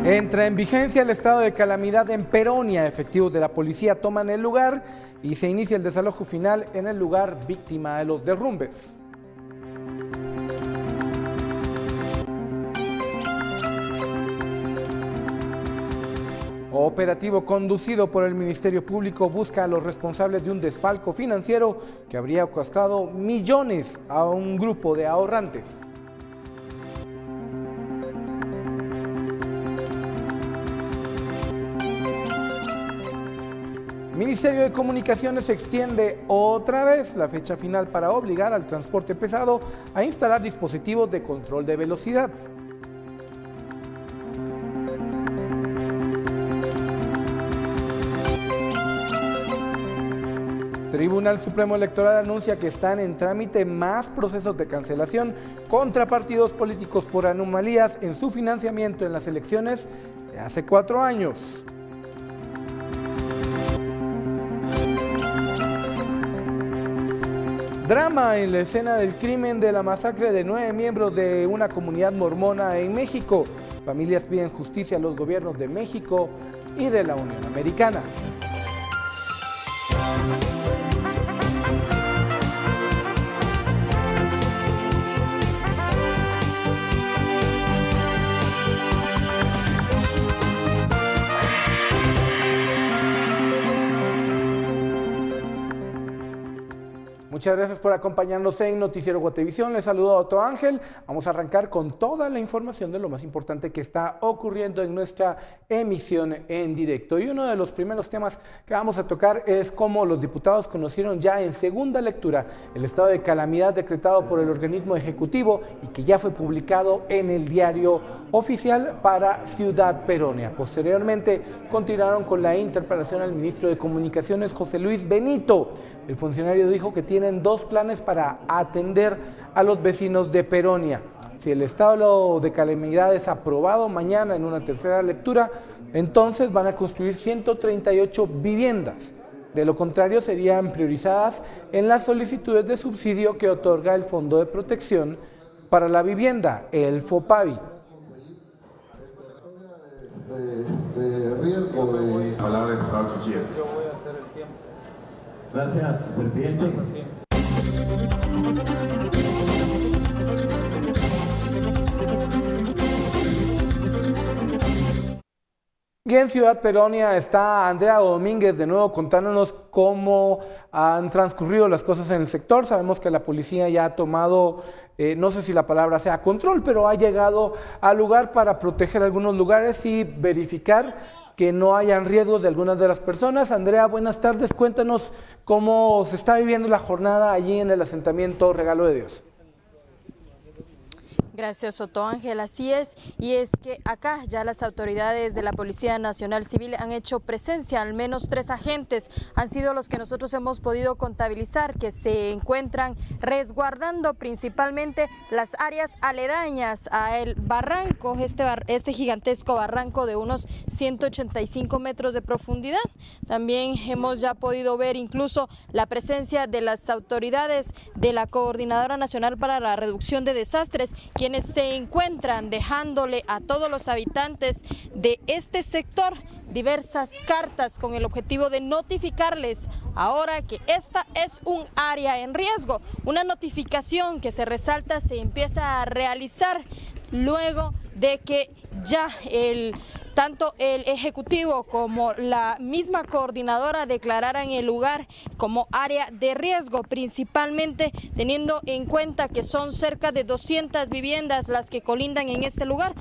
Entra en vigencia el estado de calamidad en Peronia. Efectivos de la policía toman el lugar y se inicia el desalojo final en el lugar víctima de los derrumbes. Operativo conducido por el Ministerio Público busca a los responsables de un desfalco financiero que habría costado millones a un grupo de ahorrantes. Ministerio de Comunicaciones extiende otra vez la fecha final para obligar al transporte pesado a instalar dispositivos de control de velocidad. Tribunal Supremo Electoral anuncia que están en trámite más procesos de cancelación contra partidos políticos por anomalías en su financiamiento en las elecciones de hace 4 años. Drama en la escena del crimen de la masacre de 9 miembros de una comunidad mormona en México. Familias piden justicia a los gobiernos de México y de la Unión Americana. Muchas gracias por acompañarnos en Noticiero Guatevisión. Les saludo a Otto Ángel. Vamos a arrancar con toda la información de lo más importante que está ocurriendo en nuestra emisión en directo. Y uno de los primeros temas que vamos a tocar es cómo los diputados conocieron ya en segunda lectura el estado de calamidad decretado por el organismo ejecutivo y que ya fue publicado en el diario oficial para Ciudad Peronia. Posteriormente continuaron con la interpelación al ministro de Comunicaciones, José Luis Benito. El funcionario dijo que tienen 2 planes para atender a los vecinos de Peronia. Si el estado de calamidad es aprobado mañana en una tercera lectura, entonces van a construir 138 viviendas. De lo contrario, serían priorizadas en las solicitudes de subsidio que otorga el Fondo de Protección para la Vivienda, el FOPAVI. De riesgo de... Palabra del diputado Chuchilla. Yo voy a hacer el tiempo. Gracias, presidente. Y en Ciudad Peronia está Andrea Domínguez de nuevo contándonos cómo han transcurrido las cosas en el sector. Sabemos que la policía ya ha tomado, no sé si la palabra sea control, pero ha llegado al lugar para proteger algunos lugares y verificar que no hayan riesgos de algunas de las personas. Andrea, buenas tardes. Cuéntanos cómo se está viviendo la jornada allí en el asentamiento Regalo de Dios. Gracias, Otto Ángel. Así es, y es que acá ya las autoridades de la Policía Nacional Civil han hecho presencia, al menos 3 agentes han sido los que nosotros hemos podido contabilizar, que se encuentran resguardando principalmente las áreas aledañas a el barranco, este gigantesco barranco de unos 185 metros de profundidad. También hemos ya podido ver incluso la presencia de las autoridades de la Coordinadora Nacional para la Reducción de Desastres, quienes se encuentran dejándole a todos los habitantes de este sector diversas cartas con el objetivo de notificarles ahora que esta es un área en riesgo. Una notificación que se resalta se empieza a realizar luego de que ya tanto el Ejecutivo como la misma coordinadora declararan el lugar como área de riesgo, principalmente teniendo en cuenta que son cerca de 200 viviendas las que colindan en este lugar.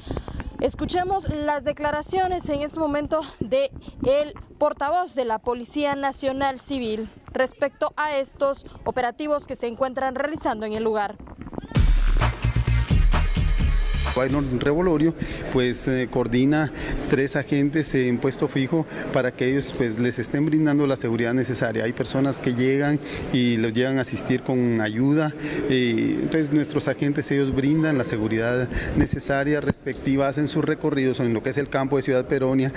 Escuchemos las declaraciones en este momento de el portavoz de la Policía Nacional Civil respecto a estos operativos que se encuentran realizando en el lugar. Byron Revolorio pues coordina 3 agentes en puesto fijo para que ellos pues les estén brindando la seguridad necesaria. Hay personas que llegan y los llegan a asistir con ayuda, entonces nuestros agentes ellos brindan la seguridad necesaria respectiva, hacen sus recorridos en lo que es el campo de Ciudad Peronia,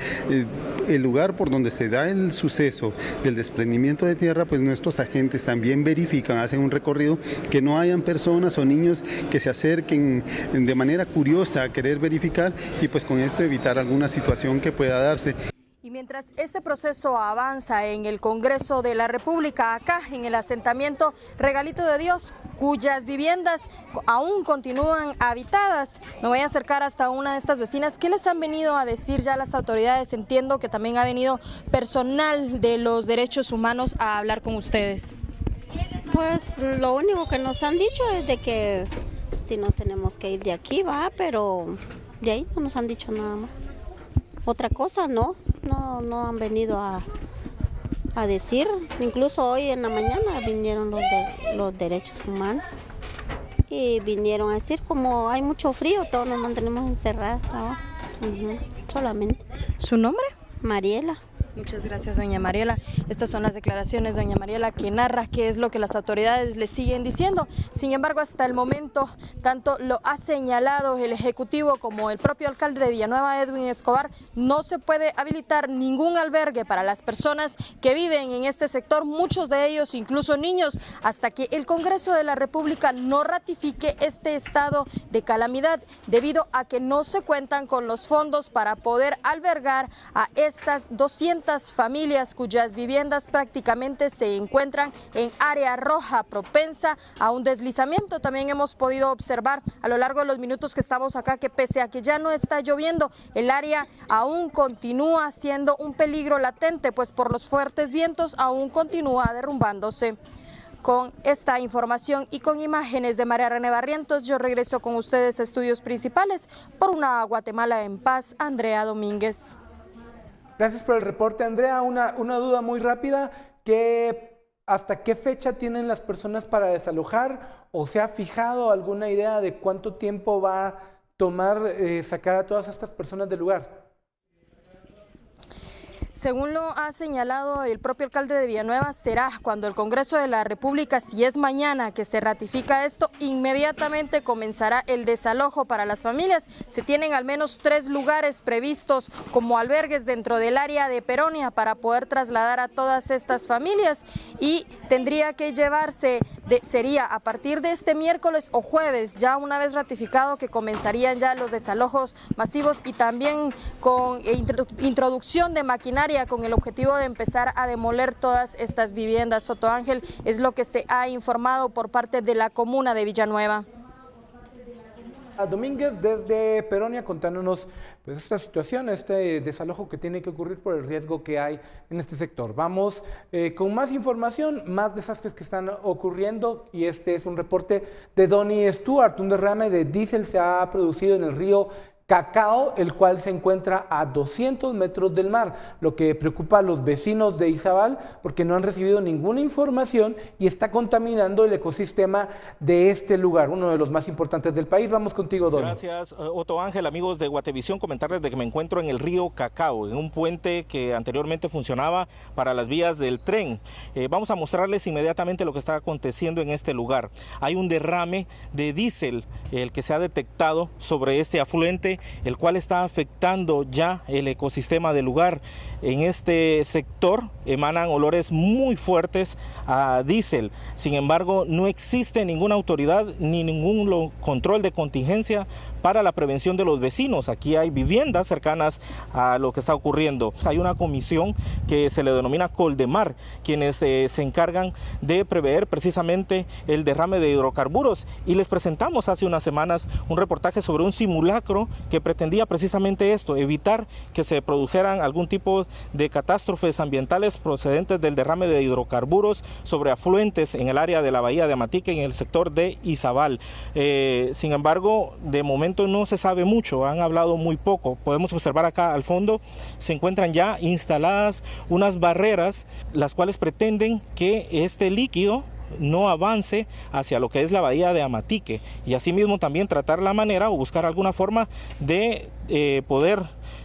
el lugar por donde se da el suceso del desprendimiento de tierra, pues nuestros agentes también verifican, hacen un recorrido, que no hayan personas o niños que se acerquen de manera curiosa curiosa a querer verificar y pues con esto evitar alguna situación que pueda darse. Y mientras este proceso avanza en el Congreso de la República, acá en el asentamiento Regalito de Dios, cuyas viviendas aún continúan habitadas, me voy a acercar hasta una de estas vecinas. ¿Qué les han venido a decir ya las autoridades? Entiendo que también ha venido personal de los derechos humanos a hablar con ustedes. Pues lo único que nos han dicho es de que si nos tenemos que ir de aquí, pero de ahí no nos han dicho nada más. Otra cosa no han venido a decir. Incluso hoy en la mañana vinieron los derechos humanos y vinieron a decir como hay mucho frío, todos nos mantenemos encerrados, ¿no? Solamente. ¿Su nombre? Mariela. Muchas gracias, doña Mariela. Estas son las declaraciones de doña Mariela, que narra qué es lo que las autoridades le siguen diciendo. Sin embargo, hasta el momento, tanto lo ha señalado el Ejecutivo como el propio alcalde de Villanueva, Edwin Escobar, no se puede habilitar ningún albergue para las personas que viven en este sector, muchos de ellos incluso niños, hasta que el Congreso de la República no ratifique este estado de calamidad, debido a que no se cuentan con los fondos para poder albergar a estas 200 familias cuyas viviendas prácticamente se encuentran en área roja propensa a un deslizamiento. También hemos podido observar a lo largo de los minutos que estamos acá que pese a que ya no está lloviendo, el área aún continúa siendo un peligro latente, pues por los fuertes vientos aún continúa derrumbándose. Con esta información y con imágenes de María René Barrientos, yo regreso con ustedes a estudios principales. Por una Guatemala en paz, Andrea Domínguez. Gracias por el reporte, Andrea. Una duda muy rápida, ¿hasta qué fecha tienen las personas para desalojar? ¿O se ha fijado alguna idea de cuánto tiempo va a tomar sacar a todas estas personas del lugar? Según lo ha señalado el propio alcalde de Villanueva, será cuando el Congreso de la República, si es mañana que se ratifica esto, inmediatamente comenzará el desalojo para las familias. Se tienen al menos 3 lugares previstos como albergues dentro del área de Peronia para poder trasladar a todas estas familias, y tendría que llevarse, sería a partir de este miércoles o jueves, ya una vez ratificado, que comenzarían ya los desalojos masivos y también con introducción de maquinaria con el objetivo de empezar a demoler todas estas viviendas. Soto Ángel, es lo que se ha informado por parte de la comuna de Villanueva. Domínguez, desde Peronia, contándonos pues esta situación, este desalojo que tiene que ocurrir por el riesgo que hay en este sector. Vamos con más información, más desastres que están ocurriendo, y este es un reporte de Donnie Stewart. Un derrame de diésel se ha producido en el río Cacao, el cual se encuentra a 200 metros del mar, lo que preocupa a los vecinos de Izabal porque no han recibido ninguna información y está contaminando el ecosistema de este lugar, uno de los más importantes del país. Vamos contigo, Don. Gracias, Otto Ángel. Amigos de Guatevisión, comentarles de que me encuentro en el río Cacao, en un puente que anteriormente funcionaba para las vías del tren. Vamos a mostrarles inmediatamente lo que está aconteciendo en este lugar. Hay un derrame de diésel, el que se ha detectado sobre este afluente, el cual está afectando ya el ecosistema del lugar. En este sector emanan olores muy fuertes a diésel. Sin embargo, no existe ninguna autoridad ni ningún control de contingencia para la prevención de los vecinos. Aquí hay viviendas cercanas a lo que está ocurriendo. Hay una comisión que se le denomina Coldemar, quienes se encargan de prever precisamente el derrame de hidrocarburos, y les presentamos hace unas semanas un reportaje sobre un simulacro que pretendía precisamente esto, evitar que se produjeran algún tipo de catástrofes ambientales procedentes del derrame de hidrocarburos sobre afluentes en el área de la bahía de Amatique, en el sector de Izabal. Sin embargo, de momento no se sabe mucho, han hablado muy poco. Podemos observar acá al fondo, se encuentran ya instaladas unas barreras, las cuales pretenden que este líquido no avance hacia lo que es la bahía de Amatique, y asimismo también tratar la manera o buscar alguna forma de poder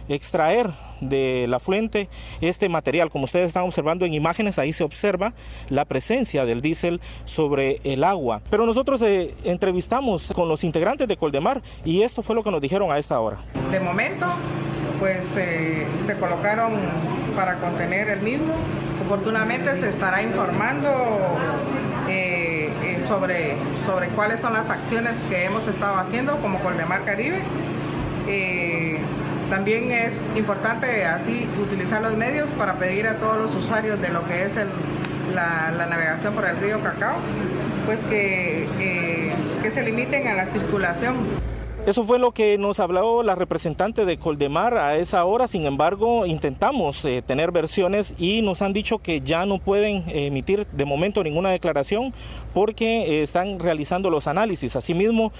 extraer del afluente este material. Como ustedes están observando en imágenes, ahí se observa la presencia del diésel sobre el agua. Pero nosotros entrevistamos con los integrantes de Coldemar y esto fue lo que nos dijeron a esta hora. De momento, pues se colocaron para contener el mismo. Oportunamente se estará informando sobre cuáles son las acciones que hemos estado haciendo como Coldemar Caribe. También es importante así utilizar los medios para pedir a todos los usuarios de lo que es la navegación por el río Cacao, pues que se limiten a la circulación. Eso fue lo que nos habló la representante de Coldemar a esa hora. Sin embargo, intentamos tener versiones y nos han dicho que ya no pueden emitir de momento ninguna declaración porque están realizando los análisis. Asimismo,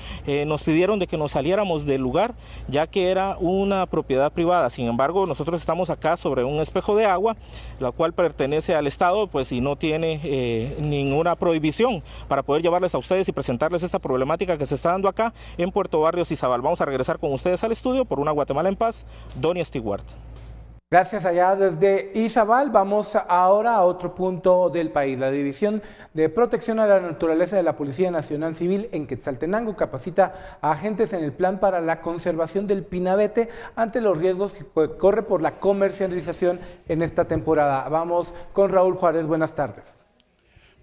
nos pidieron de que nos saliéramos del lugar ya que era una propiedad privada. Sin embargo, nosotros estamos acá sobre un espejo de agua, la cual pertenece al Estado, pues y no tiene ninguna prohibición para poder llevarles a ustedes y presentarles esta problemática que se está dando acá en Puerto Barrios y Izabal. Vamos a regresar con ustedes al estudio por una Guatemala en paz. Donia Stewart. Gracias allá desde Izabal. Vamos ahora a otro punto del país. La División de Protección a la Naturaleza de la Policía Nacional Civil en Quetzaltenango capacita a agentes en el plan para la conservación del pinabete ante los riesgos que corre por la comercialización en esta temporada. Vamos con Raúl Juárez. Buenas tardes.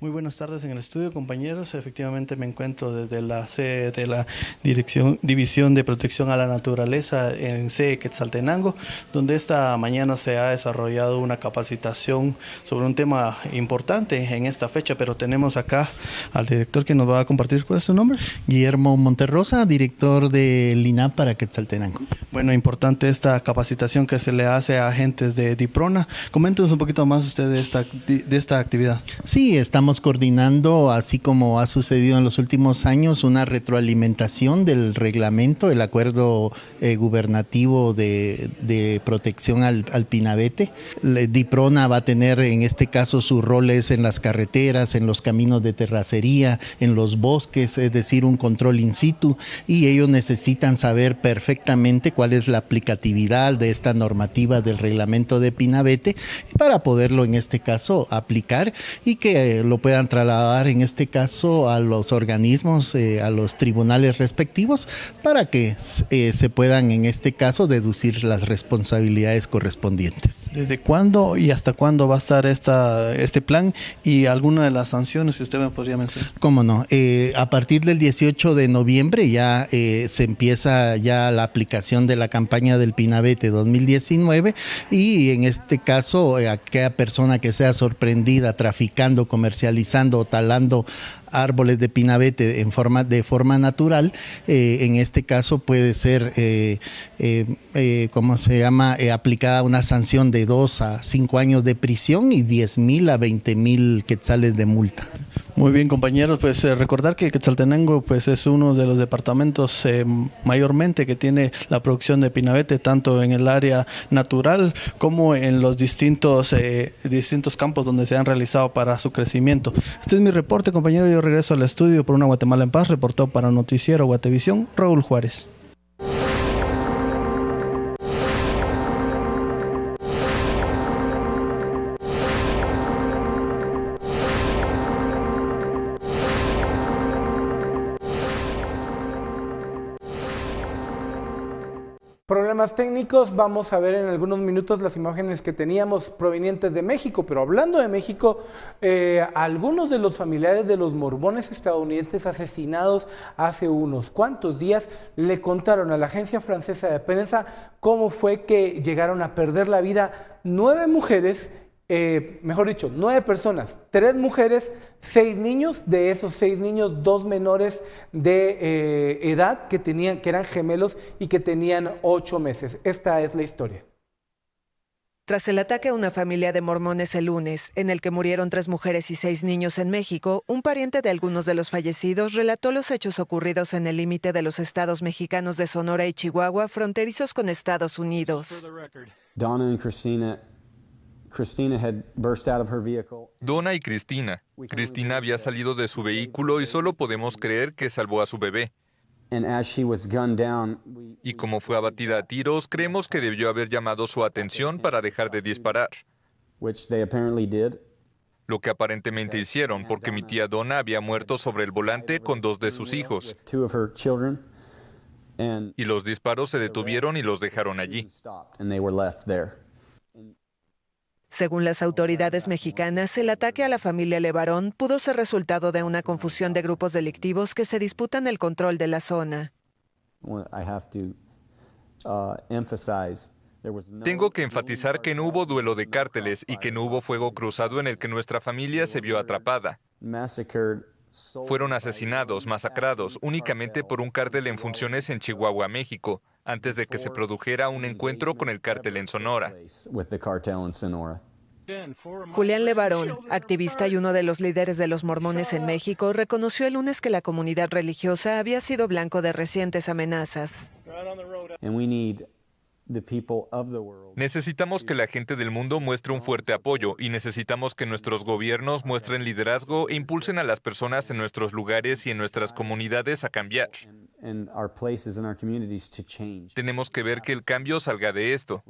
Muy buenas tardes en el estudio, compañeros. Efectivamente me encuentro desde la sede de la División de Protección a la Naturaleza en sede Quetzaltenango, donde esta mañana se ha desarrollado una capacitación sobre un tema importante en esta fecha, pero tenemos acá al director que nos va a compartir. ¿Cuál es su nombre? Guillermo Monterrosa, director del INAP para Quetzaltenango. Bueno, importante esta capacitación que se le hace a agentes de DIPRONA. Coméntenos un poquito más usted de esta actividad. Sí, estamos coordinando, así como ha sucedido en los últimos años, una retroalimentación del reglamento, el acuerdo gubernativo de protección al pinabete. DIPRONA va a tener en este caso sus roles en las carreteras, en los caminos de terracería, en los bosques, es decir, un control in situ, y ellos necesitan saber perfectamente cuál es la aplicatividad de esta normativa del reglamento de pinabete para poderlo en este caso aplicar y que lo puedan trasladar en este caso a los organismos, a los tribunales respectivos para que se puedan en este caso deducir las responsabilidades correspondientes. ¿Desde cuándo y hasta cuándo va a estar este plan y alguna de las sanciones que usted me podría mencionar? Cómo no, a partir del 18 de noviembre ya se empieza ya la aplicación de la campaña del Pinabete 2019 y en este caso aquella persona que sea sorprendida traficando, comercializando o talando árboles de pinabete de forma natural, en este caso puede ser aplicada una sanción de 2 a 5 años de prisión y 10,000 a 20,000 quetzales de multa. Muy bien, compañeros, pues recordar que Quetzaltenango pues es uno de los departamentos mayormente que tiene la producción de pinabete, tanto en el área natural como en los distintos campos donde se han realizado para su crecimiento. Este es mi reporte, compañero. Yo regreso al estudio por una Guatemala en paz. Reportó para Noticiero Guatevisión, Raúl Juárez. Problemas técnicos, vamos a ver en algunos minutos las imágenes que teníamos provenientes de México, pero hablando de México, algunos de los familiares de los mormones estadounidenses asesinados hace unos cuantos días le contaron a la agencia francesa de prensa cómo fue que llegaron a perder la vida 9 mujeres, 9 personas, 3 mujeres, 6 niños, de esos 6 niños, 2 menores de edad que eran gemelos y que tenían 8 meses. Esta es la historia. Tras el ataque a una familia de mormones el lunes, en el que murieron 3 mujeres y 6 niños en México, un pariente de algunos de los fallecidos relató los hechos ocurridos en el límite de los estados mexicanos de Sonora y Chihuahua, fronterizos con Estados Unidos. Donna y Cristina. Cristina había salido de su vehículo y solo podemos creer que salvó a su bebé. Y como fue abatida a tiros, creemos que debió haber llamado su atención para dejar de disparar. Lo que aparentemente hicieron, porque mi tía Donna había muerto sobre el volante con 2 de sus hijos. Y los disparos se detuvieron y los dejaron allí. Según las autoridades mexicanas, el ataque a la familia Levarón pudo ser resultado de una confusión de grupos delictivos que se disputan el control de la zona. Tengo que enfatizar que no hubo duelo de cárteles y que no hubo fuego cruzado en el que nuestra familia se vio atrapada. Fueron asesinados, masacrados, únicamente por un cártel en funciones en Chihuahua, México, antes de que se produjera un encuentro con el cártel en Sonora. Julián Levarón, activista y uno de los líderes de los mormones en México, reconoció el lunes que la comunidad religiosa había sido blanco de recientes amenazas. Necesitamos que la gente del mundo muestre un fuerte apoyo y necesitamos que nuestros gobiernos muestren liderazgo e impulsen a las personas en nuestros lugares y en nuestras comunidades a cambiar. Tenemos que ver que el cambio salga de esto.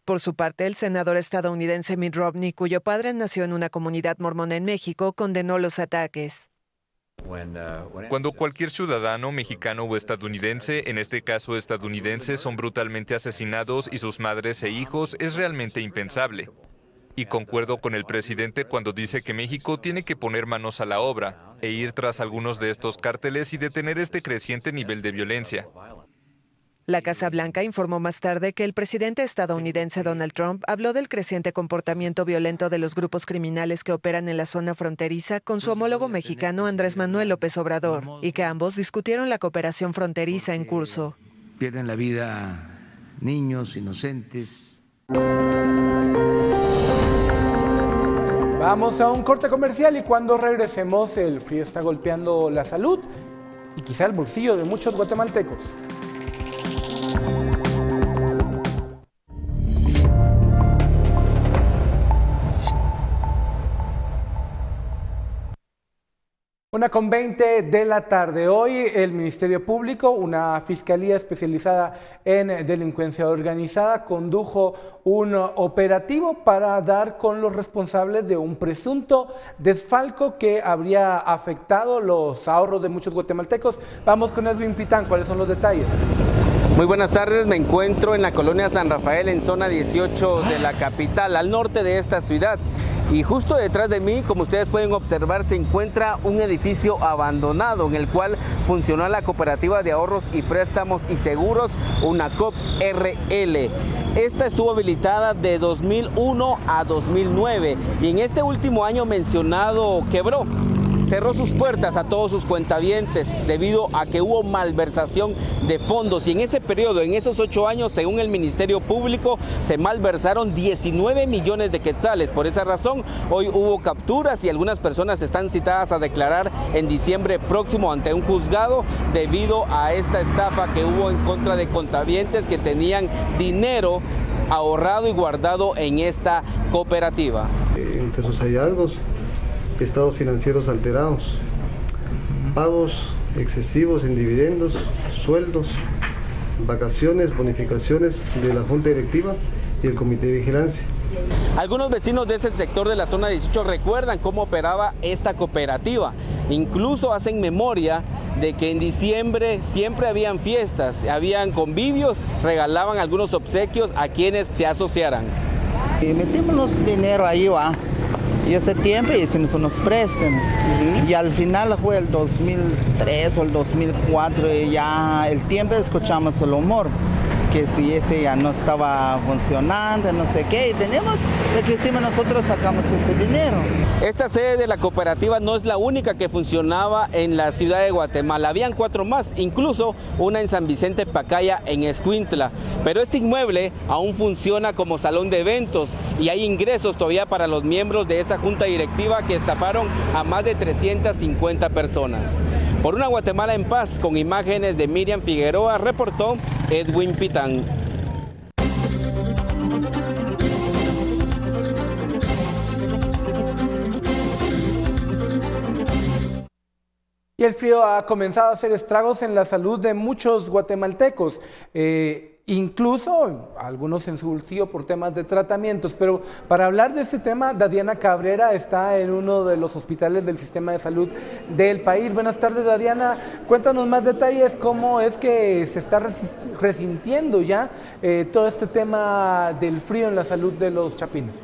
Por su parte, el senador estadounidense Mitt Romney, cuyo padre nació en una comunidad mormona en México, condenó los ataques. Cuando cualquier ciudadano mexicano o estadounidense, en este caso estadounidenses, son brutalmente asesinados y sus madres e hijos, es realmente impensable. Y concuerdo con el presidente cuando dice que México tiene que poner manos a la obra e ir tras algunos de estos cárteles y detener este creciente nivel de violencia. La Casa Blanca informó más tarde que el presidente estadounidense Donald Trump habló del creciente comportamiento violento de los grupos criminales que operan en la zona fronteriza con su homólogo mexicano Andrés Manuel López Obrador y que ambos discutieron la cooperación fronteriza en curso. Pierden la vida niños inocentes. Vamos a un corte comercial y cuando regresemos el frío está golpeando la salud y quizá el bolsillo de muchos guatemaltecos. Una con 20 de la tarde. Hoy el Ministerio Público, una fiscalía especializada en delincuencia organizada, condujo un operativo para dar con los responsables de un presunto desfalco que habría afectado los ahorros de muchos guatemaltecos. Vamos con Edwin Pitán, ¿cuáles son los detalles? Muy buenas tardes, me encuentro en la colonia San Rafael, en zona 18 de la capital, al norte de esta ciudad. Y justo detrás de mí, como ustedes pueden observar, se encuentra un edificio abandonado en el cual funcionó la Cooperativa de Ahorros y Préstamos y Seguros, UNACOP RL. Esta estuvo habilitada de 2001 a 2009 y en este último año mencionado quebró. Cerró sus puertas a todos sus cuentavientes debido a que hubo malversación de fondos y en ese periodo, en esos 8 años, según el Ministerio Público, se malversaron 19 millones de quetzales. Por esa razón, hoy hubo capturas y algunas personas están citadas a declarar en diciembre próximo ante un juzgado debido a esta estafa que hubo en contra de contavientes que tenían dinero ahorrado y guardado en esta cooperativa. Entre sus hallazgos, estados financieros alterados, pagos excesivos en dividendos, sueldos, vacaciones, bonificaciones de la Junta Directiva y el Comité de Vigilancia. Algunos vecinos de ese sector de la zona 18 recuerdan cómo operaba esta cooperativa. Incluso hacen memoria de que en diciembre siempre habían fiestas, habían convivios, regalaban algunos obsequios a quienes se asociaran. Metimos dinero ahí, ¿va? Y ese tiempo hicimos unos préstamos. Y al final fue el 2003 o el 2004 y ya el tiempo escuchamos el humor, que si ese ya no estaba funcionando, no sé qué, y tenemos, lo que hicimos nosotros, sacamos ese dinero. Esta sede de la cooperativa no es la única que funcionaba en la ciudad de Guatemala, habían 4 más, incluso una en San Vicente Pacaya, en Escuintla. Pero este inmueble aún funciona como salón de eventos y hay ingresos todavía para los miembros de esa junta directiva que estafaron a más de 350 personas. Por una Guatemala en paz, con imágenes de Miriam Figueroa, reportó Edwin Pitán. Y el frío ha comenzado a hacer estragos en la salud de muchos guatemaltecos. incluso algunos en su bolsillo por temas de tratamientos. Pero para hablar de este tema, Dadiana Cabrera está en uno de los hospitales del sistema de salud del país. Buenas tardes, Dadiana. Cuéntanos más detalles, cómo es que se está resintiendo ya todo este tema del frío en la salud de los chapines.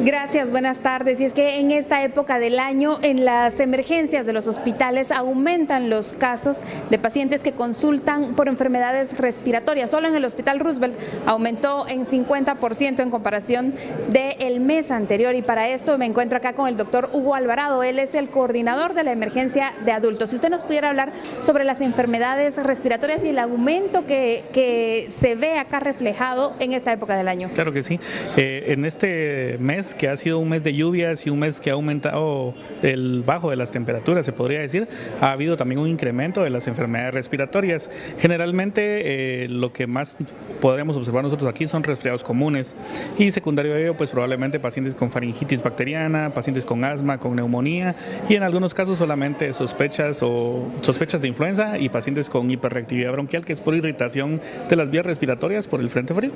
Gracias, buenas tardes. Y es que en esta época del año, en las emergencias de los hospitales aumentan los casos de pacientes que consultan por enfermedades respiratorias. Solo en el Hospital Roosevelt aumentó en 50% en comparación del mes anterior. Y para esto me encuentro acá con el doctor Hugo Alvarado. Él es el coordinador de la emergencia de adultos. Si usted nos pudiera hablar sobre las enfermedades respiratorias y el aumento que se ve acá reflejado en esta época del año. Claro que sí. En este mes, que ha sido un mes de lluvias y un mes que ha aumentado el bajo de las temperaturas, se podría decir, ha habido también un incremento de las enfermedades respiratorias. Generalmente lo que más podremos observar nosotros aquí son resfriados comunes y secundario a ello pues probablemente pacientes con faringitis bacteriana, pacientes con asma, con neumonía y en algunos casos solamente sospechas de influenza y pacientes con hiperreactividad bronquial, que es por irritación de las vías respiratorias por el frente frío.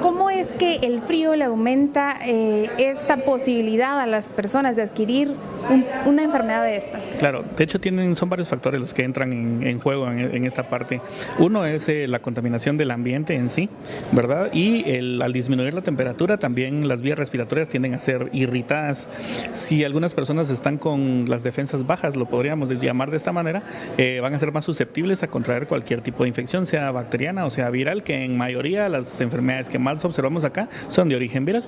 ¿Cómo es que el frío le aumenta esta posibilidad a las personas de adquirir una enfermedad de estas? Claro, de hecho son varios factores los que entran en juego en esta parte. Uno es la contaminación del ambiente en sí, ¿verdad? Y al disminuir la temperatura también las vías respiratorias tienden a ser irritadas. Si algunas personas están con las defensas bajas, lo podríamos llamar de esta manera, van a ser más susceptibles a contraer cualquier tipo de infección, sea bacteriana o sea viral, que en mayoría las enfermedades que más observamos acá son de origen viral.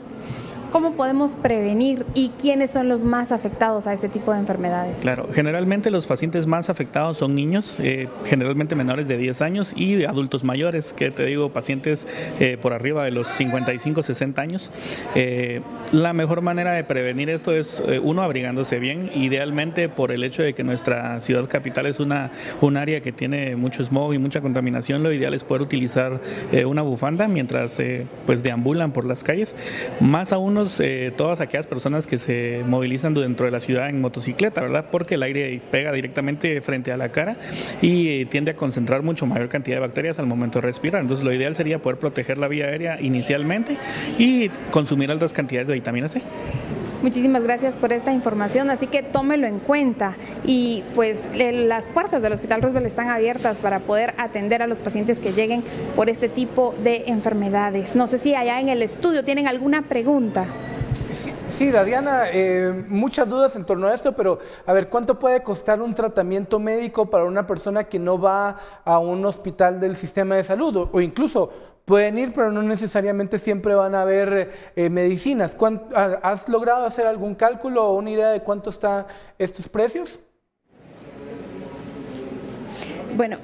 ¿Cómo podemos prevenir y quiénes son los más afectados a este tipo de enfermedades? Claro, generalmente los pacientes más afectados son niños, generalmente menores de 10 años y adultos mayores, que te digo, pacientes por arriba de los 55, 60 años. La mejor manera de prevenir esto es, uno, abrigándose bien, idealmente por el hecho de que nuestra ciudad capital es un área que tiene mucho smog y mucha contaminación. Lo ideal es poder utilizar una bufanda mientras pues deambulan por las calles, más aún todas aquellas personas que se movilizan dentro de la ciudad en motocicleta, ¿verdad? Porque el aire pega directamente frente a la cara y tiende a concentrar mucho mayor cantidad de bacterias al momento de respirar. Entonces lo ideal sería poder proteger la vía aérea inicialmente y consumir altas cantidades de vitamina C. Muchísimas gracias por esta información, así que tómelo en cuenta y pues las puertas del Hospital Roosevelt están abiertas para poder atender a los pacientes que lleguen por este tipo de enfermedades. No sé si allá en el estudio tienen alguna pregunta. Sí, Dadiana, muchas dudas en torno a esto, pero a ver, ¿cuánto puede costar un tratamiento médico para una persona que no va a un hospital del sistema de salud? O incluso pueden ir, pero no necesariamente siempre van a haber medicinas. ¿Has logrado hacer algún cálculo o una idea de cuánto están estos precios? Bueno,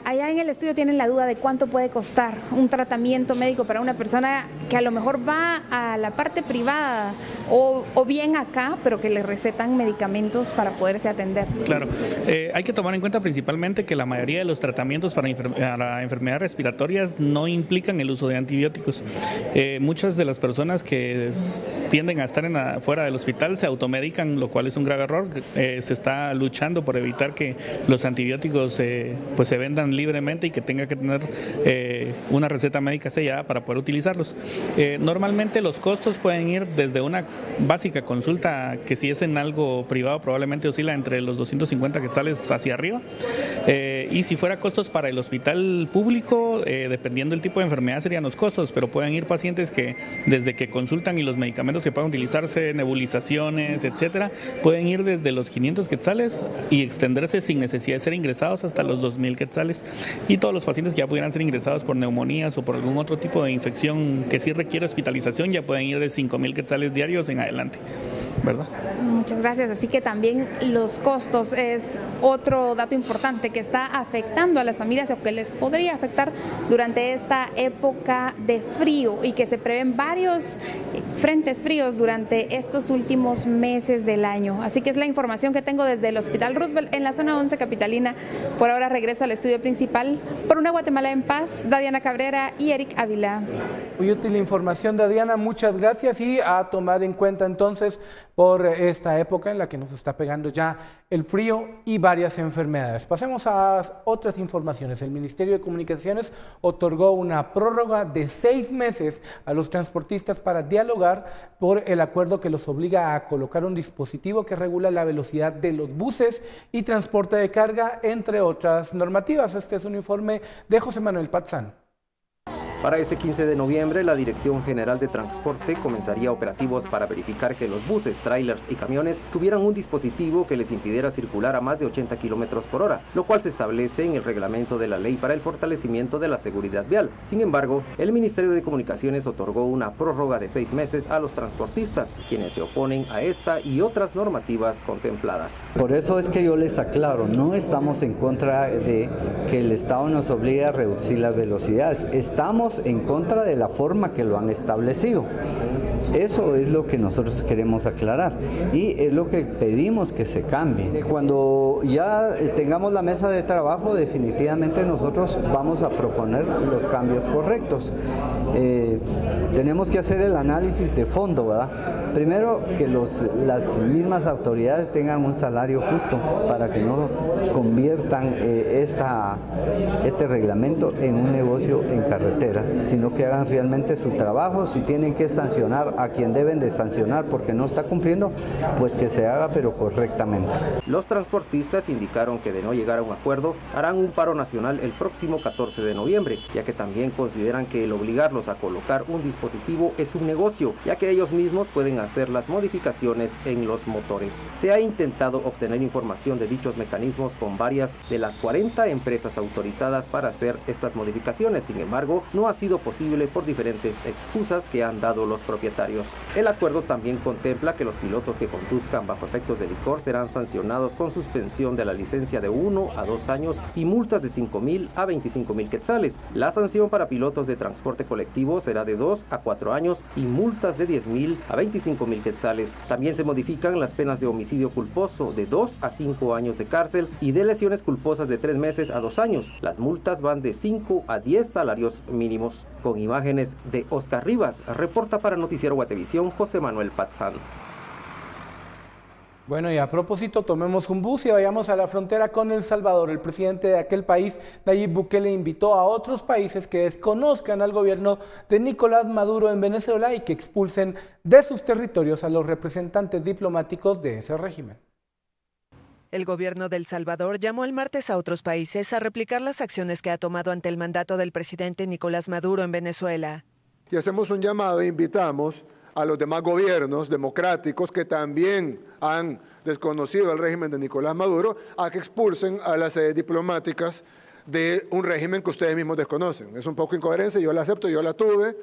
allá en el estudio tienen la duda de cuánto puede costar un tratamiento médico para una persona que a lo mejor va a la parte privada o bien acá, pero que le recetan medicamentos para poderse atender. Claro, hay que tomar en cuenta principalmente que la mayoría de los tratamientos para enfermedades respiratorias no implican el uso de antibióticos. Muchas de las personas que tienden a estar fuera del hospital se automedican, lo cual es un grave error. Se está luchando por evitar que los antibióticos pues se vendan libremente y que tenga que tener una receta médica sellada para poder utilizarlos. Normalmente los costos pueden ir desde una básica consulta, que si es en algo privado probablemente oscila entre los 250 quetzales hacia arriba, y si fuera costos para el hospital público, dependiendo del tipo de enfermedad serían los costos, pero pueden ir pacientes que desde que consultan y los medicamentos que puedan utilizarse, nebulizaciones, etcétera, pueden ir desde los 500 quetzales y extenderse sin necesidad de ser ingresados hasta los 2,000 quetzales, y todos los pacientes que ya pudieran ser ingresados por neumonías o por algún otro tipo de infección que sí requiere hospitalización ya pueden ir de 5,000 quetzales diarios en adelante, ¿verdad? Muchas gracias. Así que también los costos es otro dato importante que está afectando a las familias o que les podría afectar durante esta época de frío y que se prevén varios frentes fríos durante estos últimos meses del año. Así que es la información que tengo desde el Hospital Roosevelt en la zona 11 capitalina. Por ahora regreso al estudio principal. Por una Guatemala en paz, Dadiana Cabrera y Eric Ávila. Muy útil la información, Dadiana, muchas gracias, y a tomar en cuenta entonces por esta época en la que nos está pegando ya el frío y varias enfermedades. Pasemos a otras informaciones. El Ministerio de Comunicaciones otorgó una prórroga de 6 meses a los transportistas para dialogar por el acuerdo que los obliga a colocar un dispositivo que regula la velocidad de los buses y transporte de carga, entre otras normativas. Este es un informe de José Manuel Patzán. Para este 15 de noviembre, la Dirección General de Transporte comenzaría operativos para verificar que los buses, trailers y camiones tuvieran un dispositivo que les impidiera circular a más de 80 kilómetros por hora, lo cual se establece en el reglamento de la Ley para el Fortalecimiento de la Seguridad Vial. Sin embargo, el Ministerio de Comunicaciones otorgó una prórroga de 6 meses a los transportistas, quienes se oponen a esta y otras normativas contempladas. Por eso es que yo les aclaro, no estamos en contra de que el Estado nos obligue a reducir las velocidades, estamos en contra de la forma que lo han establecido. Eso es lo que nosotros queremos aclarar y es lo que pedimos que se cambie. Cuando ya tengamos la mesa de trabajo, definitivamente nosotros vamos a proponer los cambios correctos. Tenemos que hacer el análisis de fondo, ¿verdad? Primero, que las mismas autoridades tengan un salario justo para que no conviertan este reglamento en un negocio en carreteras, sino que hagan realmente su trabajo. Si tienen que sancionar a quien deben de sancionar porque no está cumpliendo, pues que se haga, pero correctamente. Los transportistas indicaron que de no llegar a un acuerdo harán un paro nacional el próximo 14 de noviembre, ya que también consideran que el obligarlos a colocar un dispositivo es un negocio, ya que ellos mismos pueden hacer las modificaciones en los motores. Se ha intentado obtener información de dichos mecanismos con varias de las 40 empresas autorizadas para hacer estas modificaciones. Sin embargo, no ha sido posible por diferentes excusas que han dado los propietarios. El acuerdo también contempla que los pilotos que conduzcan bajo efectos de licor serán sancionados con suspensión de la licencia de 1 a 2 años y multas de 5,000 a 25,000 quetzales. La sanción para pilotos de transporte colectivo será de 2 a 4 años y multas de 10,000 a 25,000 quetzales. También se modifican las penas de homicidio culposo de 2 a 5 años de cárcel y de lesiones culposas de 3 meses a 2 años. Las multas van de 5 a 10 salarios mínimos. Con imágenes de Oscar Rivas, reporta para Noticiero Guatevisión José Manuel Patzán. Bueno, y a propósito, tomemos un bus y vayamos a la frontera con El Salvador. El presidente de aquel país, Nayib Bukele, invitó a otros países que desconozcan al gobierno de Nicolás Maduro en Venezuela y que expulsen de sus territorios a los representantes diplomáticos de ese régimen. El gobierno de El Salvador llamó el martes a otros países a replicar las acciones que ha tomado ante el mandato del presidente Nicolás Maduro en Venezuela. Y hacemos un llamado e invitamos a los demás gobiernos democráticos que también han desconocido el régimen de Nicolás Maduro a que expulsen a las sedes diplomáticas de un régimen que ustedes mismos desconocen. Es un poco incoherencia, yo la acepto, yo la tuve.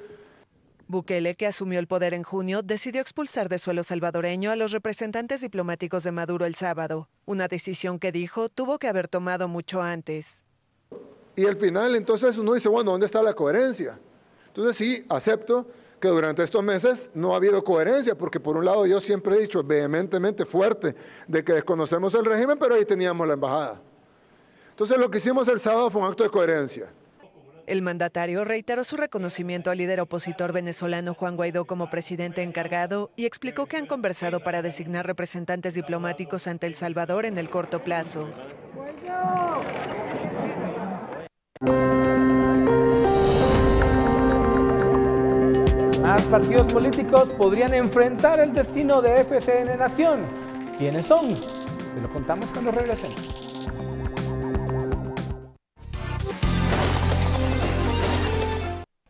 Bukele, que asumió el poder en junio, decidió expulsar de suelo salvadoreño a los representantes diplomáticos de Maduro el sábado, una decisión que dijo tuvo que haber tomado mucho antes. Y al final entonces uno dice, bueno, ¿dónde está la coherencia? Entonces sí, acepto que durante estos meses no ha habido coherencia, porque por un lado yo siempre he dicho vehementemente fuerte de que desconocemos el régimen, pero ahí teníamos la embajada. Entonces lo que hicimos el sábado fue un acto de coherencia. El mandatario reiteró su reconocimiento al líder opositor venezolano Juan Guaidó como presidente encargado y explicó que han conversado para designar representantes diplomáticos ante El Salvador en el corto plazo. Más partidos políticos podrían enfrentar el destino de FCN Nación. ¿Quiénes son? Se lo contamos cuando regresemos.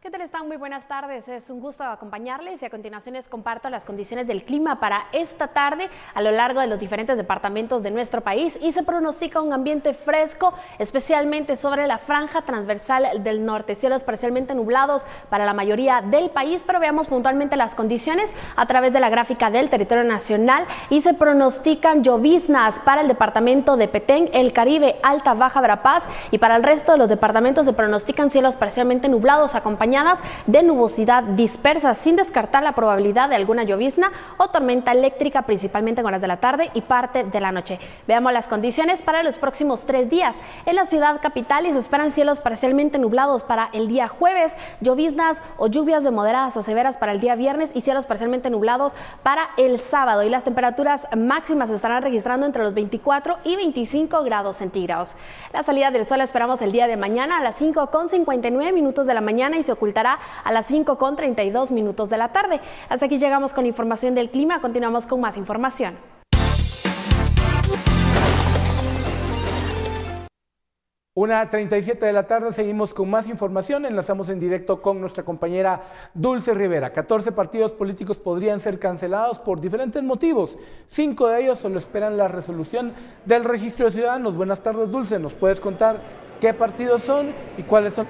¿Qué tal están? Muy buenas tardes, es un gusto acompañarles y a continuación les comparto las condiciones del clima para esta tarde a lo largo de los diferentes departamentos de nuestro país y se pronostica un ambiente fresco, especialmente sobre la franja transversal del norte, cielos parcialmente nublados para la mayoría del país, pero veamos puntualmente las condiciones a través de la gráfica del territorio nacional y se pronostican lloviznas para el departamento de Petén, el Caribe, Alta, Baja Verapaz y para el resto de los departamentos se pronostican cielos parcialmente nublados acompañadas de nubosidad dispersa, sin descartar la probabilidad de alguna llovizna o tormenta eléctrica, principalmente en horas de la tarde y parte de la noche. Veamos las condiciones para los próximos 3 días. En la ciudad capital se esperan cielos parcialmente nublados para el día jueves, lloviznas o lluvias de moderadas a severas para el día viernes y cielos parcialmente nublados para el sábado. Y las temperaturas máximas se estarán registrando entre los 24 y 25 grados centígrados. La salida del sol la esperamos el día de mañana a las 5:59 de la mañana y se ocultará a las 5:32 de la tarde. Hasta aquí llegamos con información del clima. Continuamos con más información. 1:37 de la tarde, seguimos con más información. Enlazamos en directo con nuestra compañera Dulce Rivera. 14 partidos políticos podrían ser cancelados por diferentes motivos. 5 de ellos solo esperan la resolución del registro de ciudadanos. Buenas tardes, Dulce. ¿Nos puedes contar qué partidos son y cuáles son?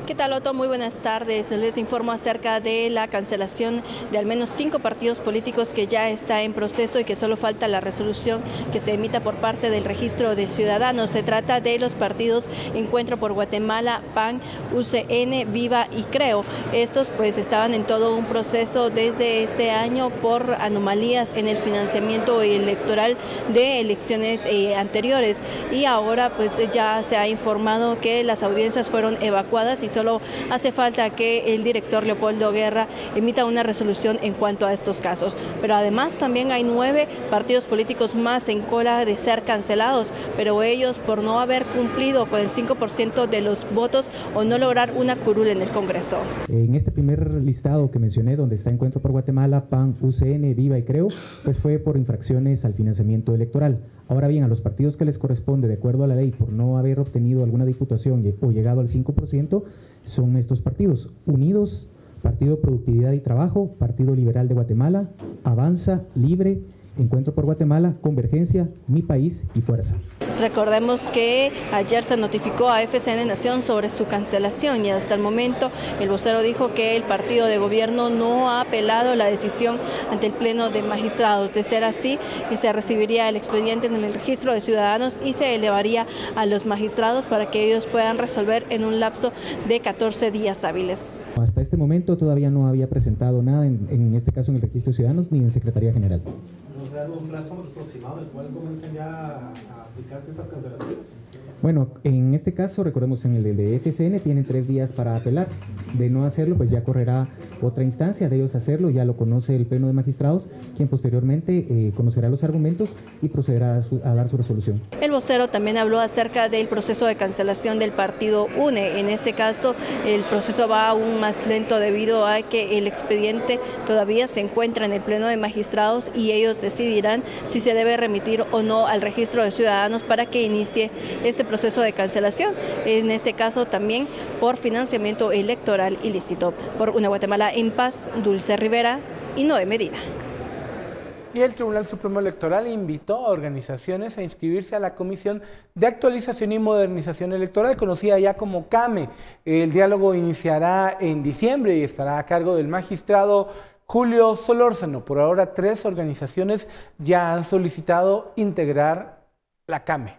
¿Qué tal, Otto? Muy buenas tardes. Les informo acerca de la cancelación de al menos 5 partidos políticos que ya está en proceso y que solo falta la resolución que se emita por parte del registro de ciudadanos. Se trata de los partidos Encuentro por Guatemala, PAN, UCN, Viva y Creo. Estos pues estaban en todo un proceso desde este año por anomalías en el financiamiento electoral de elecciones anteriores, y ahora pues ya se ha informado que las audiencias fueron evacuadas y solo hace falta que el director Leopoldo Guerra emita una resolución en cuanto a estos casos. Pero además también hay 9 partidos políticos más en cola de ser cancelados, pero ellos por no haber cumplido con el 5% de los votos o no lograr una curul en el Congreso. En este primer listado que mencioné, donde está Encuentro por Guatemala, PAN, UCN, Viva y Creo, pues fue por infracciones al financiamiento electoral. Ahora bien, a los partidos que les corresponde, de acuerdo a la ley, por no haber obtenido alguna diputación o llegado al 5%, son estos partidos: Unidos, Partido Productividad y Trabajo, Partido Liberal de Guatemala, Avanza, Libre, Encuentro por Guatemala, Convergencia, Mi País y Fuerza. Recordemos que ayer se notificó a FCN Nación sobre su cancelación y hasta el momento el vocero dijo que el partido de gobierno no ha apelado la decisión ante el Pleno de Magistrados. De ser así, se recibiría el expediente en el registro de ciudadanos y se elevaría a los magistrados para que ellos puedan resolver en un lapso de 14 días hábiles. Hasta este momento todavía no había presentado nada, en este caso en el registro de ciudadanos ni en Secretaría General. ¿Un plazo aproximado del cual comienzan ya a aplicarse estas cancelaciones? Bueno, en este caso, recordemos, en el de FCN tienen 3 días para apelar. De no hacerlo, pues ya correrá otra instancia. De ellos hacerlo, ya lo conoce el Pleno de Magistrados, quien posteriormente conocerá los argumentos y procederá a dar su resolución. El vocero también habló acerca del proceso de cancelación del partido UNE. En este caso, el proceso va aún más lento debido a que el expediente todavía se encuentra en el Pleno de Magistrados y ellos decidirán si se debe remitir o no al registro de ciudadanos para que inicie este proceso de cancelación, en este caso también por financiamiento electoral ilícito. Por Una Guatemala en Paz, Dulce Rivera y Noé Medina. Y el Tribunal Supremo Electoral invitó a organizaciones a inscribirse a la Comisión de Actualización y Modernización Electoral, conocida ya como CAME. El diálogo iniciará en diciembre y estará a cargo del magistrado Julio Solórzano. Por ahora, 3 organizaciones ya han solicitado integrar la CAME.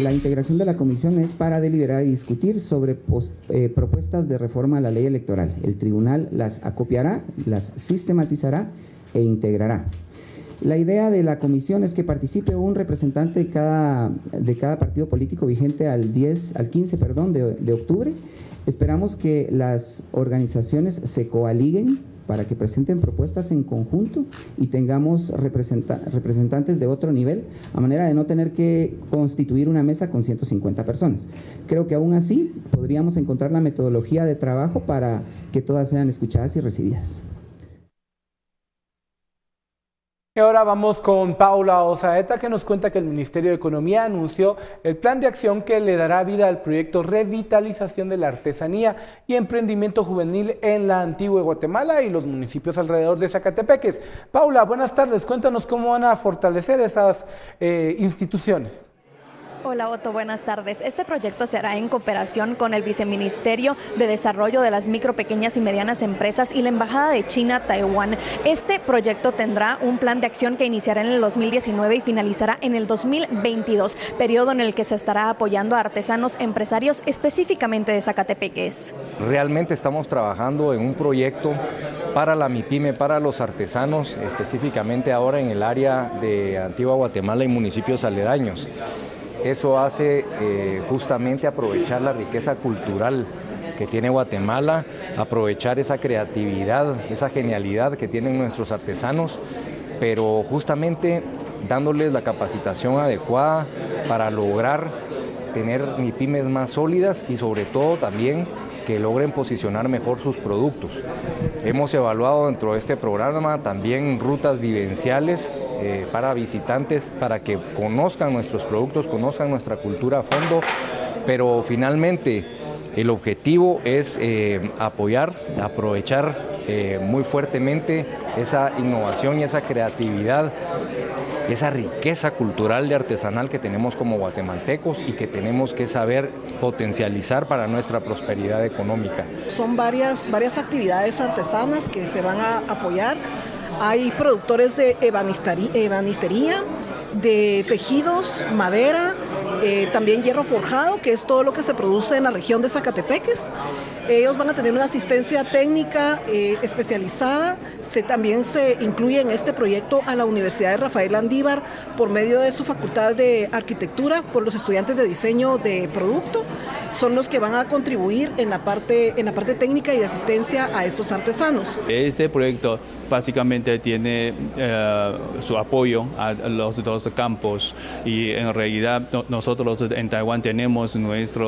La integración de la comisión es para deliberar y discutir sobre propuestas de reforma a la ley electoral. El tribunal las acopiará, las sistematizará e integrará. La idea de la comisión es que participe un representante de cada partido político vigente al 15 de octubre. Esperamos que las organizaciones se coaliguen para que presenten propuestas en conjunto y tengamos representantes de otro nivel, a manera de no tener que constituir una mesa con 150 personas. Creo que aún así podríamos encontrar la metodología de trabajo para que todas sean escuchadas y recibidas. Y ahora vamos con Paula Osaeta, que nos cuenta que el Ministerio de Economía anunció el plan de acción que le dará vida al proyecto Revitalización de la Artesanía y Emprendimiento Juvenil en la Antigua Guatemala y los municipios alrededor de Zacatepeques. Paula, buenas tardes. Cuéntanos cómo van a fortalecer esas instituciones. Hola Otto, buenas tardes. Este proyecto se hará en cooperación con el Viceministerio de Desarrollo de las Micro, Pequeñas y Medianas Empresas y la Embajada de China a Taiwán. Este proyecto tendrá un plan de acción que iniciará en el 2019 y finalizará en el 2022, periodo en el que se estará apoyando a artesanos empresarios específicamente de Zacatepeques. Realmente estamos trabajando en un proyecto para la MIPYME, para los artesanos, específicamente ahora en el área de Antigua Guatemala y municipios aledaños. Eso hace justamente aprovechar la riqueza cultural que tiene Guatemala, aprovechar esa creatividad, esa genialidad que tienen nuestros artesanos, pero justamente dándoles la capacitación adecuada para lograr tener MIPYMES más sólidas y sobre todo también que logren posicionar mejor sus productos. Hemos evaluado dentro de este programa también rutas vivenciales para visitantes, para que conozcan nuestros productos, conozcan nuestra cultura a fondo, pero finalmente el objetivo es apoyar, aprovechar muy fuertemente esa innovación y esa creatividad, esa riqueza cultural y artesanal que tenemos como guatemaltecos y que tenemos que saber potencializar para nuestra prosperidad económica. Son varias actividades artesanas que se van a apoyar. Hay productores de ebanistería, de tejidos, madera, también hierro forjado, que es todo lo que se produce en la región de Zacatepeques. Ellos van a tener una asistencia técnica especializada. También se incluye en este proyecto a la Universidad de Rafael Landívar por medio de su facultad de arquitectura, por los estudiantes de diseño de producto. Son los que van a contribuir en la parte técnica y de asistencia a estos artesanos. Este proyecto básicamente tiene su apoyo a los dos campos y en realidad nosotros en Taiwán tenemos nuestra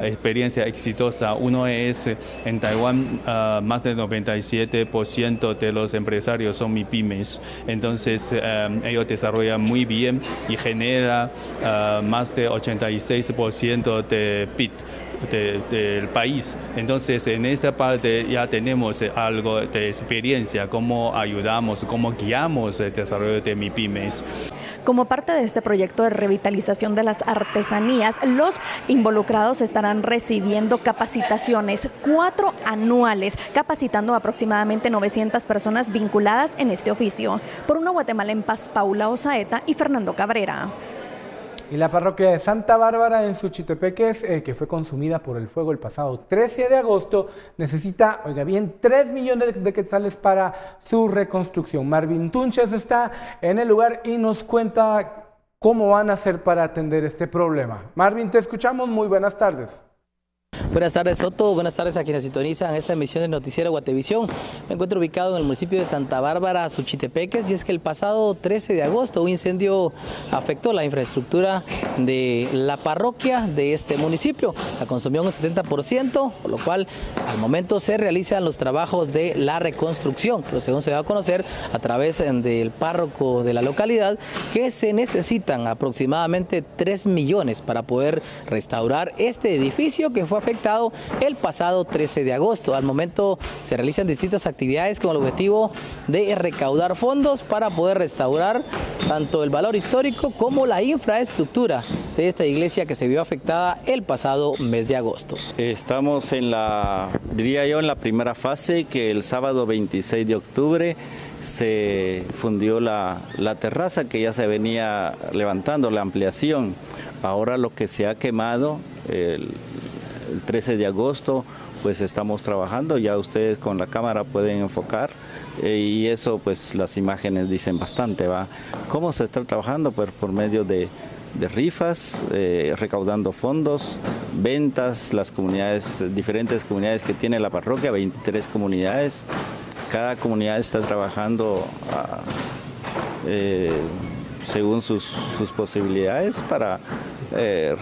experiencia exitosa. Uno es en Taiwán más del 97% de los empresarios son MIPYMES, entonces ellos desarrollan muy bien y genera más de 86% de PIB del país. Entonces en esta parte ya tenemos algo de experiencia, cómo ayudamos, cómo guiamos el desarrollo de MIPYMES. Como parte de este proyecto de revitalización de las artesanías, los involucrados estarán recibiendo capacitaciones, 4 anuales, capacitando a aproximadamente 900 personas vinculadas en este oficio. Por Una Guatemala en Paz, Paula Osaeta y Fernando Cabrera. Y la parroquia de Santa Bárbara en Suchitepeques, que fue consumida por el fuego el pasado 13 de agosto, necesita, oiga bien, 3 millones de quetzales para su reconstrucción. Marvin Tunches está en el lugar y nos cuenta cómo van a hacer para atender este problema. Marvin, te escuchamos, muy buenas tardes. Buenas tardes, Soto. Buenas tardes a quienes sintonizan esta emisión del noticiero Guatevisión. Me encuentro ubicado en el municipio de Santa Bárbara, Suchitepeques, y es que el pasado 13 de agosto un incendio afectó la infraestructura de la parroquia de este municipio. La consumió un 70%, por lo cual al momento se realizan los trabajos de la reconstrucción. Pero según se da a conocer a través del párroco de la localidad, que se necesitan aproximadamente 3 millones para poder restaurar este edificio que fue afectado el pasado 13 de agosto. Al momento se realizan distintas actividades con el objetivo de recaudar fondos para poder restaurar tanto el valor histórico como la infraestructura de esta iglesia que se vio afectada el pasado mes de agosto. Estamos en la primera fase, que el sábado 26 de octubre se fundió la terraza que ya se venía levantando, la ampliación. Ahora lo que se ha quemado el 13 de agosto, pues estamos trabajando, ya ustedes con la cámara pueden enfocar y eso pues las imágenes dicen bastante, ¿va? ¿Cómo se está trabajando? Pues por medio de rifas, recaudando fondos, ventas, las comunidades, diferentes comunidades que tiene la parroquia, 23 comunidades, cada comunidad está trabajando según sus posibilidades para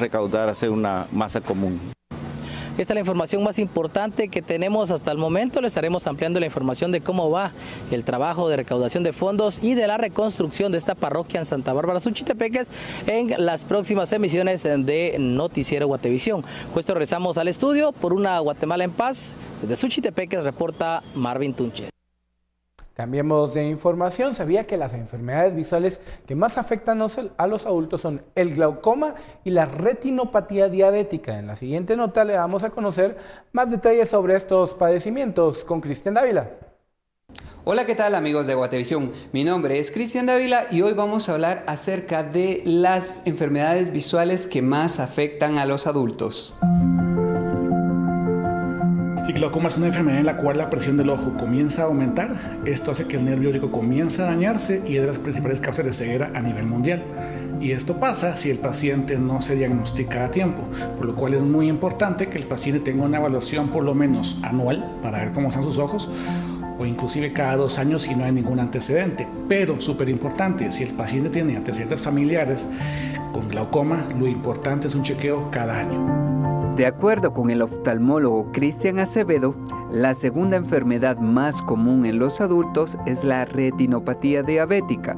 recaudar, hacer una masa común. Esta es la información más importante que tenemos hasta el momento. Le estaremos ampliando la información de cómo va el trabajo de recaudación de fondos y de la reconstrucción de esta parroquia en Santa Bárbara, Suchitepeques, en las próximas emisiones de Noticiero Guatevisión. Pues regresamos al estudio por Una Guatemala en Paz. Desde Suchitepeques reporta Marvin Tunches. Cambiemos de información. ¿Sabía que las enfermedades visuales que más afectan a los adultos son el glaucoma y la retinopatía diabética? En la siguiente nota le vamos a conocer más detalles sobre estos padecimientos con Cristian Dávila. Hola, ¿qué tal amigos de Guatevisión? Mi nombre es Cristian Dávila y hoy vamos a hablar acerca de las enfermedades visuales que más afectan a los adultos. El glaucoma es una enfermedad en la cual la presión del ojo comienza a aumentar. Esto hace que el nervio óptico comience a dañarse y es de las principales causas de ceguera a nivel mundial. Y esto pasa si el paciente no se diagnostica a tiempo, por lo cual es muy importante que el paciente tenga una evaluación por lo menos anual para ver cómo están sus ojos, o inclusive cada 2 años si no hay ningún antecedente. Pero súper importante, si el paciente tiene antecedentes familiares con glaucoma, lo importante es un chequeo cada año. De acuerdo con el oftalmólogo Cristian Acevedo, la segunda enfermedad más común en los adultos es la retinopatía diabética.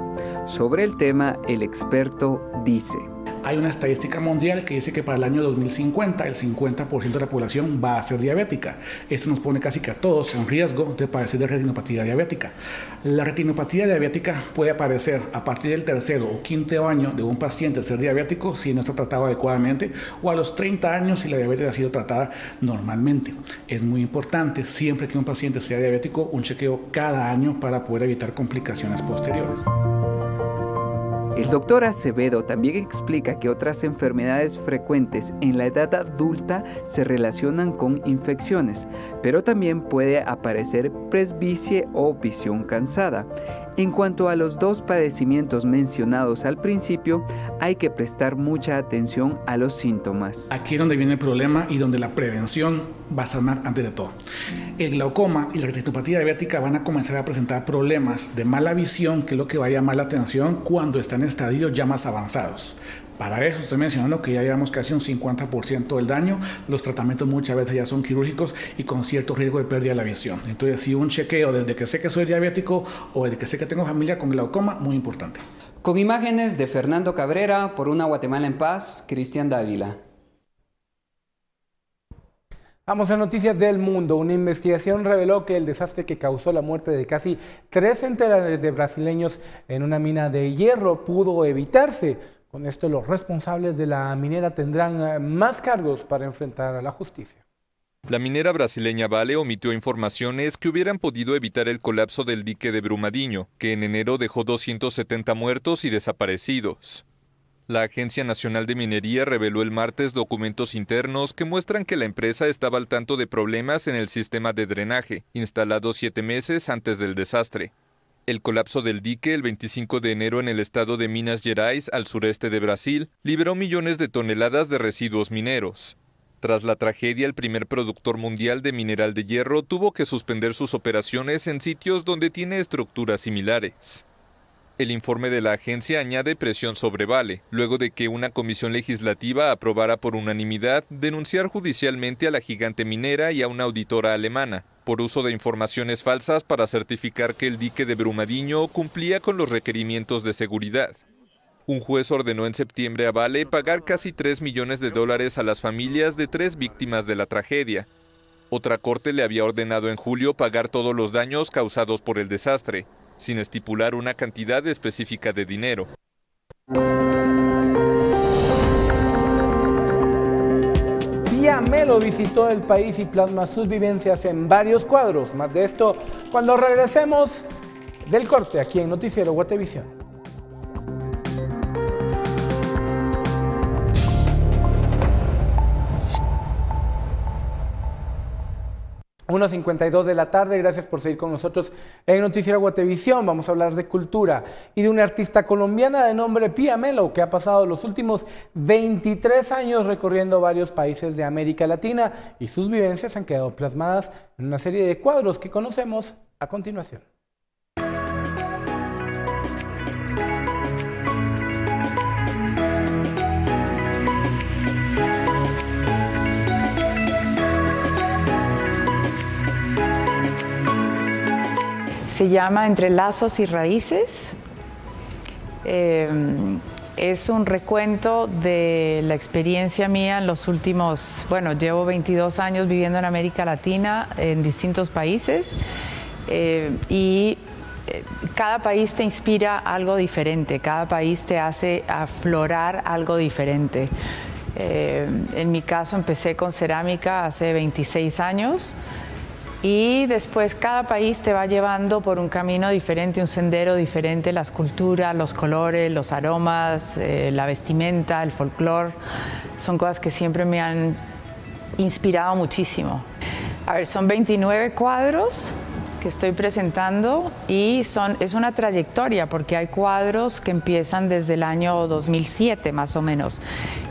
Sobre el tema, el experto dice: hay una estadística mundial que dice que para el año 2050 el 50% de la población va a ser diabética. Esto nos pone casi que a todos en riesgo de padecer de retinopatía diabética. La retinopatía diabética puede aparecer a partir del 3º o 5º año de un paciente ser diabético si no está tratado adecuadamente, o a los 30 años si la diabetes ha sido tratada normalmente. Es muy importante, siempre que un paciente sea diabético, un chequeo cada año para poder evitar complicaciones posteriores. El doctor Acevedo también explica que otras enfermedades frecuentes en la edad adulta se relacionan con infecciones, pero también puede aparecer presbicie o visión cansada. En cuanto a los 2 padecimientos mencionados al principio, hay que prestar mucha atención a los síntomas. Aquí es donde viene el problema y donde la prevención va a sanar antes de todo. El glaucoma y la retinopatía diabética van a comenzar a presentar problemas de mala visión, que es lo que va a llamar la atención cuando están en estadios ya más avanzados. Para eso estoy mencionando que ya llevamos casi un 50% del daño. Los tratamientos muchas veces ya son quirúrgicos y con cierto riesgo de pérdida de la visión. Entonces, si un chequeo desde que sé que soy diabético o desde que sé que tengo familia con glaucoma, muy importante. Con imágenes de Fernando Cabrera, por una Guatemala en paz, Cristian Dávila. Vamos a noticias del mundo. Una investigación reveló que el desastre que causó la muerte de casi 3 centenares de brasileños en una mina de hierro pudo evitarse. Con esto, los responsables de la minera tendrán más cargos para enfrentar a la justicia. La minera brasileña Vale omitió informaciones que hubieran podido evitar el colapso del dique de Brumadinho, que en enero dejó 270 muertos y desaparecidos. La Agencia Nacional de Minería reveló el martes documentos internos que muestran que la empresa estaba al tanto de problemas en el sistema de drenaje, instalado 7 meses antes del desastre. El colapso del dique el 25 de enero en el estado de Minas Gerais, al sureste de Brasil, liberó millones de toneladas de residuos mineros. Tras la tragedia, el primer productor mundial de mineral de hierro tuvo que suspender sus operaciones en sitios donde tiene estructuras similares. El informe de la agencia añade presión sobre Vale, luego de que una comisión legislativa aprobara por unanimidad denunciar judicialmente a la gigante minera y a una auditora alemana por uso de informaciones falsas para certificar que el dique de Brumadinho cumplía con los requerimientos de seguridad. Un juez ordenó en septiembre a Vale pagar casi $3 millones a las familias de 3 víctimas de la tragedia. Otra corte le había ordenado en julio pagar todos los daños causados por el desastre, sin estipular una cantidad específica de dinero. Pia Melo visitó el país y plasma sus vivencias en varios cuadros. Más de esto cuando regresemos del corte aquí en Noticiero Guatevisión. 1:52 de la tarde, gracias por seguir con nosotros en Noticiero Guatevisión. Vamos a hablar de cultura y de una artista colombiana de nombre Pia Melo, que ha pasado los últimos 23 años recorriendo varios países de América Latina y sus vivencias han quedado plasmadas en una serie de cuadros que conocemos a continuación. Se llama Entre lazos y raíces. Es un recuento de la experiencia mía en los últimos, llevo 22 años viviendo en América Latina, en distintos países, y cada país te inspira algo diferente, cada país te hace aflorar algo diferente. En mi caso empecé con cerámica hace 26 años y después cada país te va llevando por un camino diferente, un sendero diferente, las culturas, los colores, los aromas, la vestimenta, el folclore, son cosas que siempre me han inspirado muchísimo. A ver, son 29 cuadros que estoy presentando y es una trayectoria porque hay cuadros que empiezan desde el año 2007 más o menos.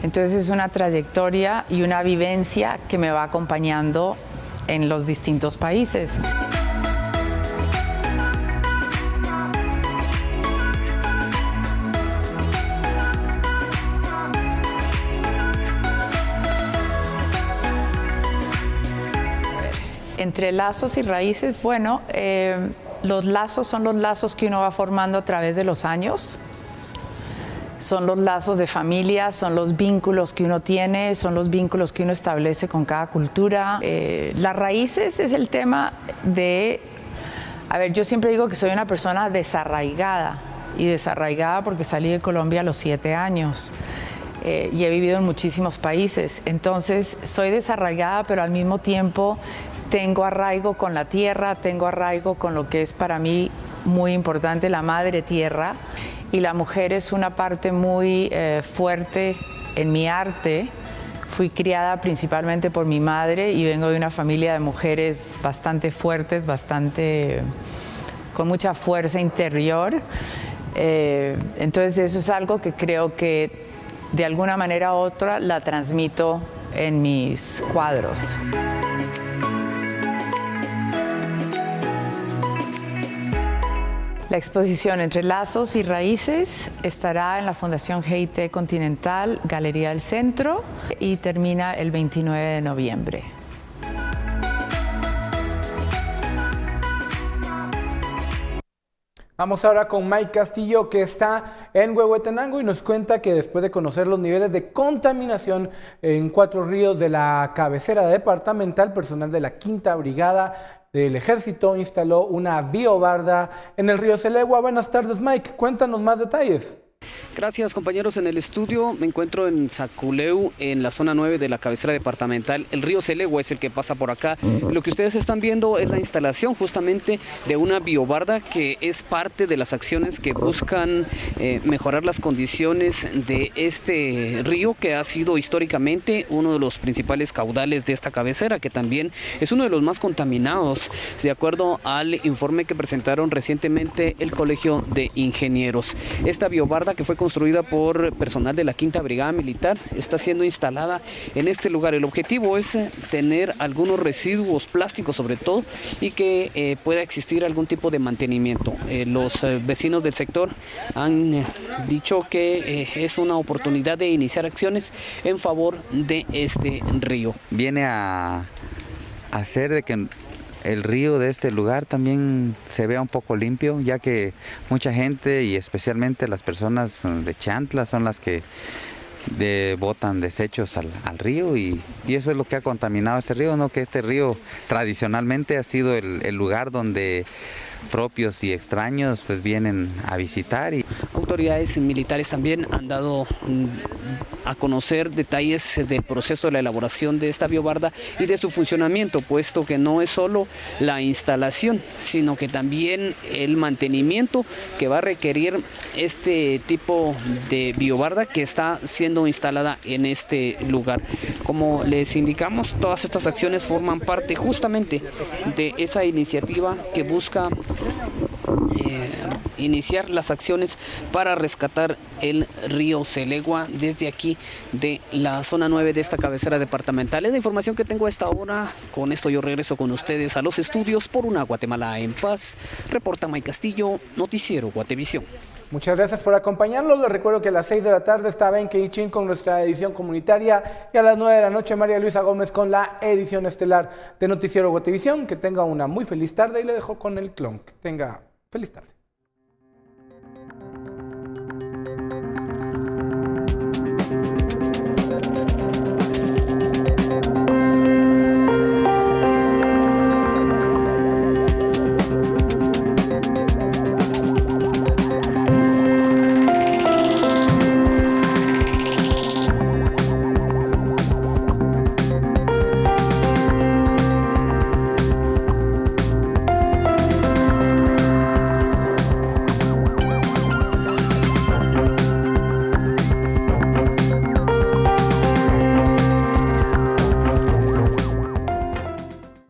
Entonces es una trayectoria y una vivencia que me va acompañando en los distintos países. Entre lazos y raíces, bueno, los lazos son los lazos que uno va formando a través de los años. Son los lazos de familia, son los vínculos que uno tiene, son los vínculos que uno establece con cada cultura. Las raíces es el tema de... A ver, yo siempre digo que soy una persona desarraigada, y desarraigada porque salí de Colombia a los 7 años. Y he vivido en muchísimos países. Entonces, soy desarraigada, pero al mismo tiempo tengo arraigo con la tierra, tengo arraigo con lo que es para mí muy importante, la madre tierra. Y la mujer es una parte muy fuerte en mi arte. Fui criada principalmente por mi madre y vengo de una familia de mujeres bastante fuertes, con mucha fuerza interior. Entonces eso es algo que creo que de alguna manera u otra la transmito en mis cuadros. La exposición Entre Lazos y Raíces estará en la Fundación GIT Continental, Galería del Centro, y termina el 29 de noviembre. Vamos ahora con Mike Castillo, que está en Huehuetenango y nos cuenta que después de conocer los niveles de contaminación en 4 ríos de la cabecera departamental, personal de la 5ª Brigada del Ejército instaló una biobarda en el río Selegua. Buenas tardes, Mike. Cuéntanos más detalles. Gracias, compañeros. En el estudio me encuentro en Zaculeu, en la zona 9 de la cabecera departamental. El río Selegua es el que pasa por acá. Lo que ustedes están viendo es la instalación justamente de una biobarda que es parte de las acciones que buscan mejorar las condiciones de este río, que ha sido históricamente uno de los principales caudales de esta cabecera, que también es uno de los más contaminados, de acuerdo al informe que presentaron recientemente el Colegio de Ingenieros. Esta biobarda, que fue construida por personal de la 5ª Brigada Militar, está siendo instalada en este lugar. El objetivo es tener algunos residuos plásticos sobre todo y que pueda existir algún tipo de mantenimiento. Los vecinos del sector han dicho que es una oportunidad de iniciar acciones en favor de este río. Viene a hacer de que el río de este lugar también se vea un poco limpio, ya que mucha gente y especialmente las personas de Chantla son las que botan desechos al río y eso es lo que ha contaminado este río, ¿no? Que este río tradicionalmente ha sido el lugar donde propios y extraños pues vienen a visitar. Autoridades militares también han dado a conocer detalles del proceso de la elaboración de esta biobarda y de su funcionamiento, puesto que no es solo la instalación, sino que también el mantenimiento que va a requerir este tipo de biobarda que está siendo instalada en este lugar. Como les indicamos, todas estas acciones forman parte justamente de esa iniciativa que busca iniciar las acciones para rescatar el río Selegua desde aquí de la zona 9 de esta cabecera departamental. Es la información que tengo a esta hora. Con esto yo regreso con ustedes a los estudios por una Guatemala en paz. Reporta Mike Castillo, Noticiero Guatevisión. Muchas gracias por acompañarnos. Les recuerdo que a las 6 de la tarde está Ben Keichin con nuestra edición comunitaria y a las 9 de la noche María Luisa Gómez con la edición estelar de Noticiero Guatevisión. Que tenga una muy feliz tarde y le dejo con el clon. Que tenga feliz tarde.